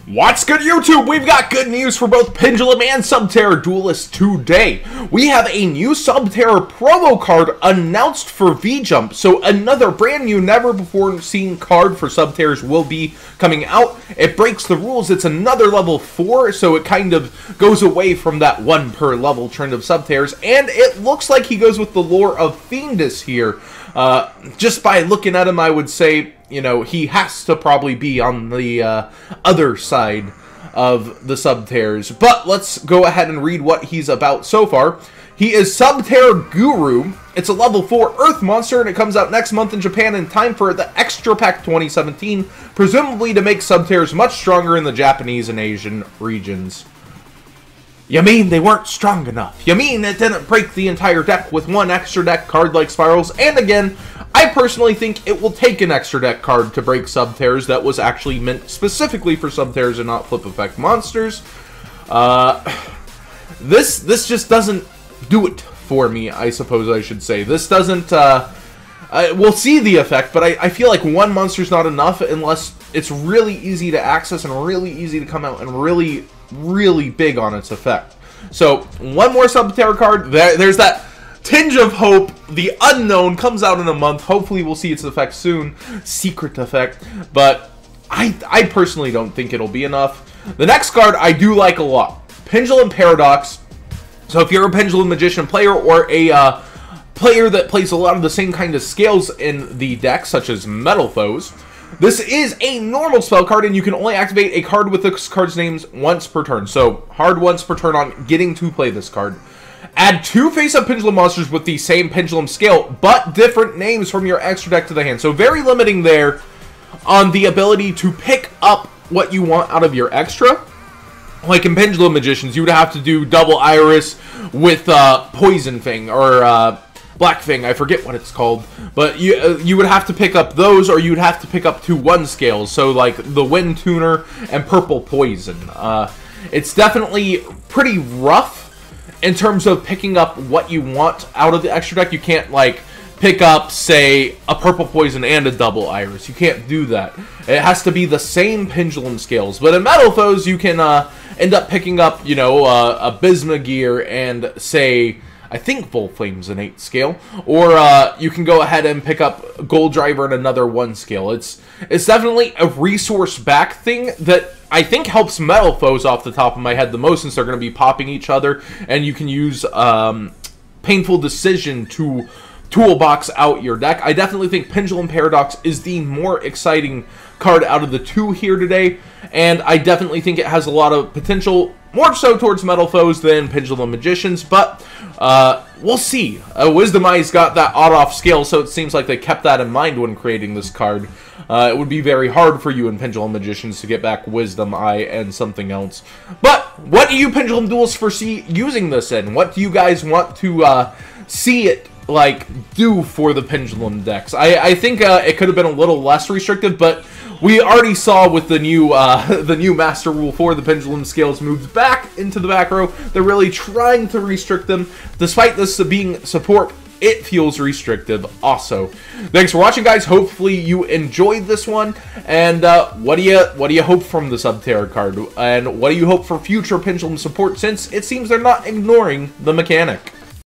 What's good, YouTube? We've got good news for both Pendulum and Subterror Duelists today. We have a new Subterror promo card announced for V-Jump, so another brand new, never before seen card for Subterrors will be coming out. It breaks the rules. It's another level 4, so it kind of goes away from that 1 per level trend of Subterrors, and it looks like he goes with the lore of Fiendus here. Just by looking at him, I would say, you know, he has to probably be on the other side of the Subterrors. But let's go ahead and read what he's about so far. He is Subterror Guru. It's a level 4 Earth monster, and it comes out next month in Japan in time for the Extra Pack 2017, presumably to make Subterrors much stronger in the Japanese and Asian regions. You mean they weren't strong enough? You mean it didn't break the entire deck with one extra deck card like Spirals? And again, I personally think it will take an extra deck card to break Subterrors that was actually meant specifically for Subterrors and not flip effect monsters. This just doesn't do it for me, I suppose I should say. This doesn't, we'll see the effect, but I feel like one monster's not enough unless it's really easy to access and really easy to come out and really big on its effect. So, one more Subterror card. There's that tinge of hope. The unknown comes out in a month. Hopefully we'll see its effect soon. Secret effect. But I personally don't think it'll be enough. The next card I do like a lot. Pendulum Paradox. So if you're a Pendulum Magician player or a player that plays a lot of the same kind of scales in the deck, such as Metal Foes, this is a normal spell card, and you can only activate a card with this card's names once per turn. So, hard once per turn on getting to play this card. Add 2 face-up Pendulum monsters with the same Pendulum scale, but different names from your extra deck to the hand. So, very limiting there on the ability to pick up what you want out of your extra. Like in Pendulum Magicians, you would have to do double Iris with Poison Fang, or Black Fang, I forget what it's called, but you would have to pick up those, or you'd have to pick up 2 1 scales, so like the Wind Tuner and Purple Poison. It's definitely pretty rough in terms of picking up what you want out of the extra deck. You can't like pick up, say, a Purple Poison and a double Iris. You can't do that. It has to be the same Pendulum scales. But in Metal Foes, you can end up picking up, you know, a Bismugear and, say, I think Full Flame's an 8 scale, or you can go ahead and pick up Gold Driver and another 1 scale. It's definitely a resource back thing that I think helps Metal Foes off the top of my head the most, since they're going to be popping each other, and you can use Painful Decision to toolbox out your deck. I definitely think Pendulum Paradox is the more exciting card out of the 2 here today, and I definitely think it has a lot of potential, more so towards Metal Foes than Pendulum Magicians, but we'll see. Wisdom Eye's got that odd-off scale, so it seems like they kept that in mind when creating this card. It would be very hard for you in Pendulum Magicians to get back Wisdom Eye and something else. But what do you Pendulum Duels foresee using this in? What do you guys want to see it like do for the Pendulum decks? I think it could have been a little less restrictive, but we already saw with the new Master Rule for the Pendulum scales moved back into the back row. They're really trying to restrict them. Despite this being support, it feels restrictive also. Thanks for watching, guys. Hopefully you enjoyed this one. And what do you hope from the Subterror card? And what do you hope for future Pendulum support, since it seems they're not ignoring the mechanic?